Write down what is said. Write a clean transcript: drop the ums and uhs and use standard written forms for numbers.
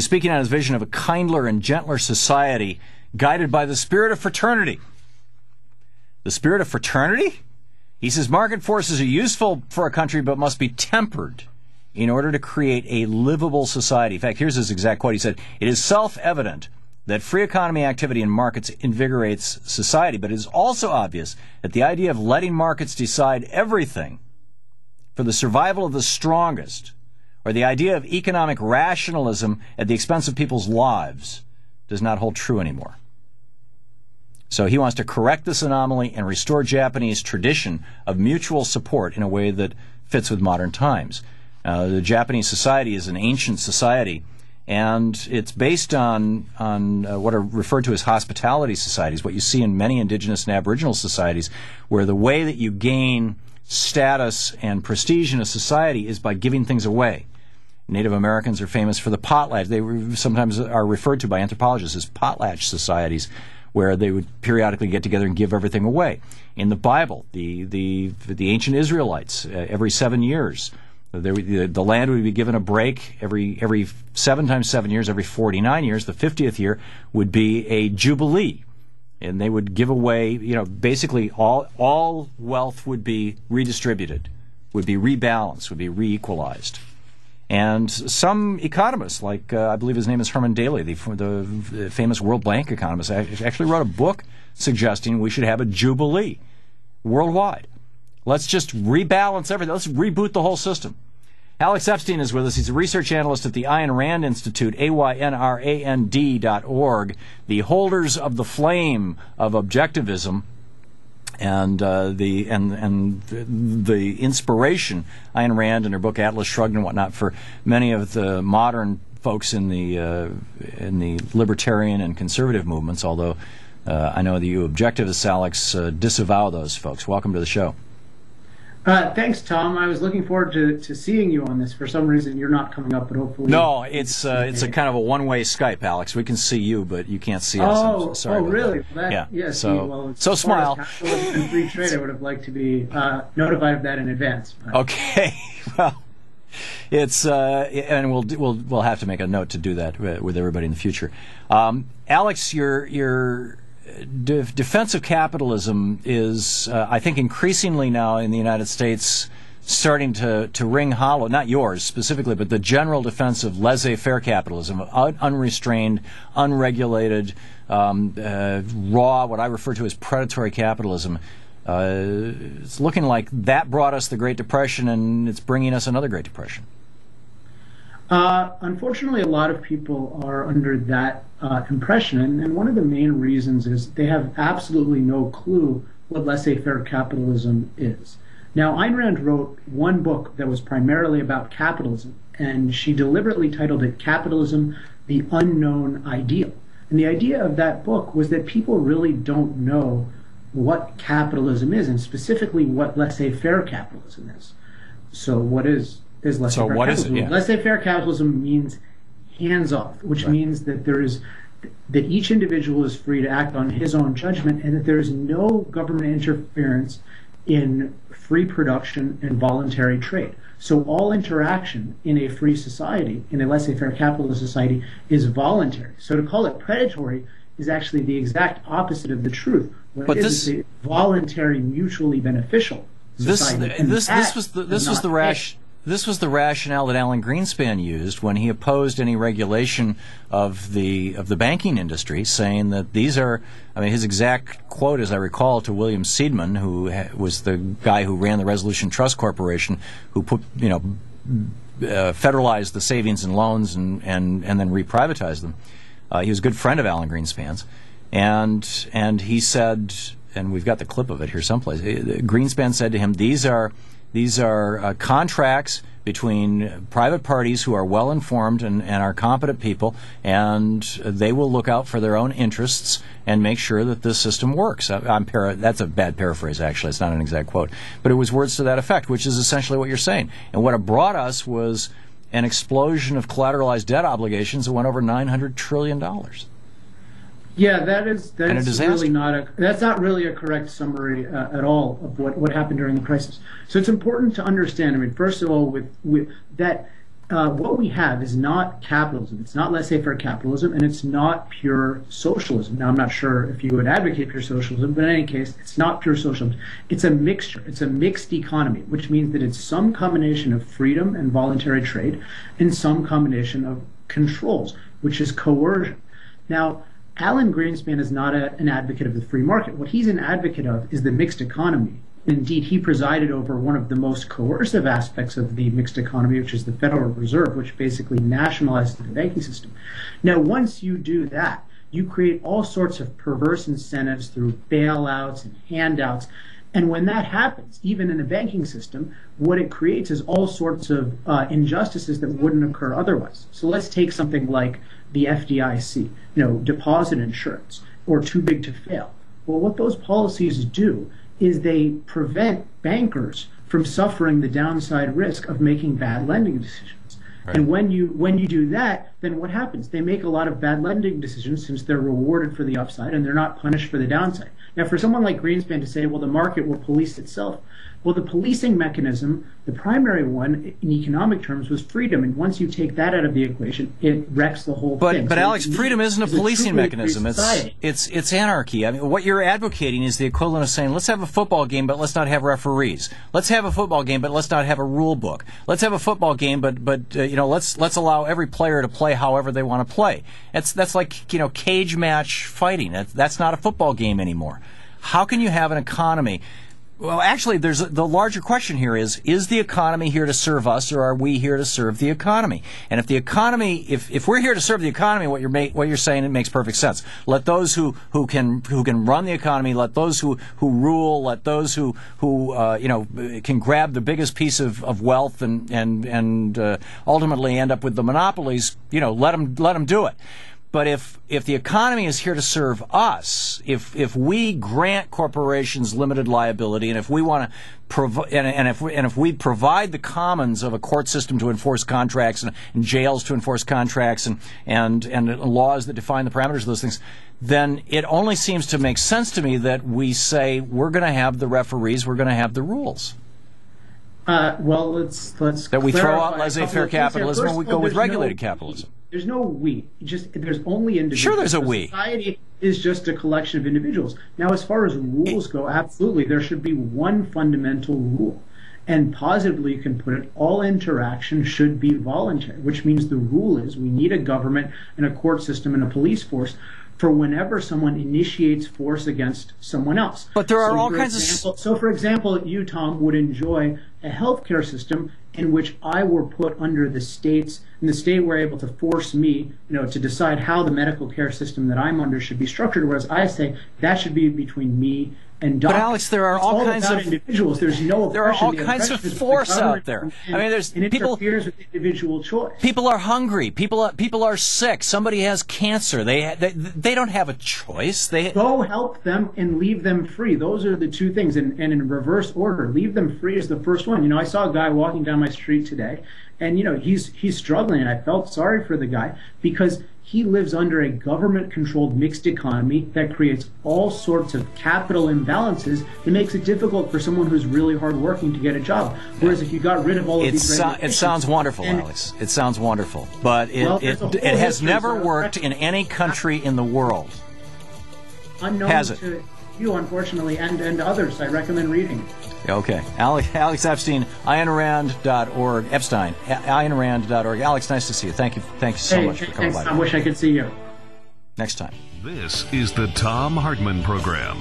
speaking on his vision of a kindler and gentler society guided by the spirit of fraternity. The spirit of fraternity? He says market forces are useful for a country but must be tempered in order to create a livable society. In fact, here's his exact quote. He said, "It is self-evident that free economy activity in markets invigorates society, but it is also obvious that the idea of letting markets decide everything for the survival of the strongest, or the idea of economic rationalism at the expense of people's lives, does not hold true anymore." So he wants to correct this anomaly and restore Japanese tradition of mutual support in a way that fits with modern times. The Japanese society is an ancient society, and it's based on what are referred to as hospitality societies, what you see in many indigenous and aboriginal societies, where the way that you gain status and prestige in a society is by giving things away. Native Americans are famous for the potlatch. They sometimes are referred to by anthropologists as potlatch societies, where they would periodically get together and give everything away. In the Bible, the ancient Israelites, every 7 years, the land would be given a break every 7 times 7 years, every 49 years. The 50th year would be a jubilee, and they would give away, basically all wealth would be redistributed, would be rebalanced, would be re-equalized. And some economists, like I believe his name is Herman Daly, the famous World Bank economist, actually wrote a book suggesting we should have a jubilee worldwide. Let's just rebalance everything. Let's reboot the whole system. Alex Epstein is with us. He's a research analyst at the Ayn Rand Institute, AYNRAND.org, the holders of the flame of objectivism, and the inspiration, Ayn Rand and her book Atlas Shrugged and whatnot, for many of the modern folks in the libertarian and conservative movements. Although I know that you objectivists, Alex, disavow those folks. Welcome to the show. Thanks, Tom. I was looking forward to seeing you on this. For some reason, you're not coming up, but hopefully... No, it's a kind of a one-way Skype, Alex. We can see you, but you can't see us. I'm sorry about really? That. Yeah. Yes. Well, so smile. And free trade, I would have liked to be notified of that in advance. But. Okay. Well, it's and we'll have to make a note to do that with everybody in the future. Alex, your defense of capitalism is, I think, increasingly now in the United States starting to ring hollow. Not yours specifically, but the general defense of laissez-faire capitalism, unrestrained, unregulated, raw, what I refer to as predatory capitalism. It's looking like that brought us the Great Depression, and it's bringing us another Great Depression. Unfortunately, a lot of people are under that impression, and one of the main reasons is they have absolutely no clue what laissez-faire capitalism is. Now, Ayn Rand wrote one book that was primarily about capitalism, and she deliberately titled it Capitalism, the Unknown Ideal. And the idea of that book was that people really don't know what capitalism is, and specifically what laissez-faire capitalism is. So what is laissez-faire so what capitalism? Is it? Yeah. Laissez-faire capitalism means hands-off, which means that that each individual is free to act on his own judgment, and that there is no government interference in free production and voluntary trade. So all interaction in a free society, in a laissez-faire capitalist society, is voluntary. So to call it predatory is actually the exact opposite of the truth. What it is a voluntary, mutually beneficial society. This was the rationale that Alan Greenspan used when he opposed any regulation of the banking industry, saying that these are, his exact quote, as I recall, to William Seidman, who was the guy who ran the Resolution Trust Corporation, who federalized the savings and loans and then reprivatized them. He was a good friend of Alan Greenspan's, and he said, and we've got the clip of it here someplace. Greenspan said to him, These are contracts between private parties who are well informed and are competent people, and they will look out for their own interests and make sure that this system works. That's a bad paraphrase, actually. It's not an exact quote, but it was words to that effect, which is essentially what you're saying. And what it brought us was an explosion of collateralized debt obligations that went over $900 trillion. Yeah, that's really that's not really a correct summary at all of what happened during the crisis. So it's important to understand. First of all, with that, what we have is not capitalism. It's not laissez-faire capitalism, and it's not pure socialism. Now, I'm not sure if you would advocate pure socialism, but in any case, it's not pure socialism. It's a mixture. It's a mixed economy, which means that it's some combination of freedom and voluntary trade and some combination of controls, which is coercion. Now, Alan Greenspan is not an advocate of the free market. What he's an advocate of is the mixed economy. Indeed, he presided over one of the most coercive aspects of the mixed economy, which is the Federal Reserve, which basically nationalized the banking system. Now, once you do that, you create all sorts of perverse incentives through bailouts and handouts. And when that happens, even in a banking system, what it creates is all sorts of injustices that wouldn't occur otherwise. So let's take something like the FDIC, deposit insurance, or too big to fail. Well, what those policies do is they prevent bankers from suffering the downside risk of making bad lending decisions. Right. And when you do that, then what happens? They make a lot of bad lending decisions since they're rewarded for the upside and they're not punished for the downside. Now, for someone like Greenspan to say, well, the market will police itself, well, the policing mechanism, the primary one in economic terms, was freedom. And once you take that out of the equation, it wrecks the whole thing. But Alex, freedom isn't a policing mechanism. It's anarchy. I mean, what you're advocating is the equivalent of saying, let's have a football game, but let's not have referees. Let's have a football game, but let's not have a rule book. Let's have a football game, but let's allow every player to play however they want to play. That's like cage match fighting. That's not a football game anymore. How can you have an economy? Well, actually, the larger question here is the economy here to serve us, or are we here to serve the economy? And if the economy, if we're here to serve the economy, what you're saying, it makes perfect sense. Let those who can run the economy, let those who rule, let those who can grab the biggest piece of wealth and ultimately end up with the monopolies, let them do it. But if the economy is here to serve us, if we grant corporations limited liability, and if we want to if we provide the commons of a court system to enforce contracts and jails to enforce contracts and laws that define the parameters of those things, then it only seems to make sense to me that we say we're going to have the referees, we're going to have the rules. Well, let's that we throw out laissez-faire capitalism and we go with regulated capitalism. There's no we. There's only individuals. Sure, there's a we. Society is just a collection of individuals. Now, as far as rules go, absolutely, there should be one fundamental rule. And positively, you can put it, all interaction should be voluntary, which means the rule is we need a government and a court system and a police force for whenever someone initiates force against someone else. But there are all kinds of... So, for example, you, Thom, would enjoy a healthcare system in which I were put under the states, and the state were able to force me, to decide how the medical care system that I'm under should be structured, whereas I say that should be between me and doctors. But Alex, there are all kinds of individuals. There's no oppression. There are all kinds of force out there. I mean, there's people. Interferes with individual choice. People are hungry. People are sick. Somebody has cancer. They don't have a choice. Go help them and leave them free. Those are the two things. And in reverse order, leave them free is the first one. I saw a guy walking down my street today, and he's struggling, and I felt sorry for the guy because he lives under a government-controlled mixed economy that creates all sorts of capital imbalances that makes it difficult for someone who's really hardworking to get a job. Whereas if you got rid of all of these regulations... It sounds wonderful, Alex. It sounds wonderful. But it has never worked in any country in the world. Unknown has it? To you, unfortunately, and others. I recommend reading it. Okay. Alex Epstein, IonRand.org. Epstein, IonRand.org. Alex, nice to see you. Thank you so much for coming by. I wish I could see you. Next time. This is the Thom Hartmann Program.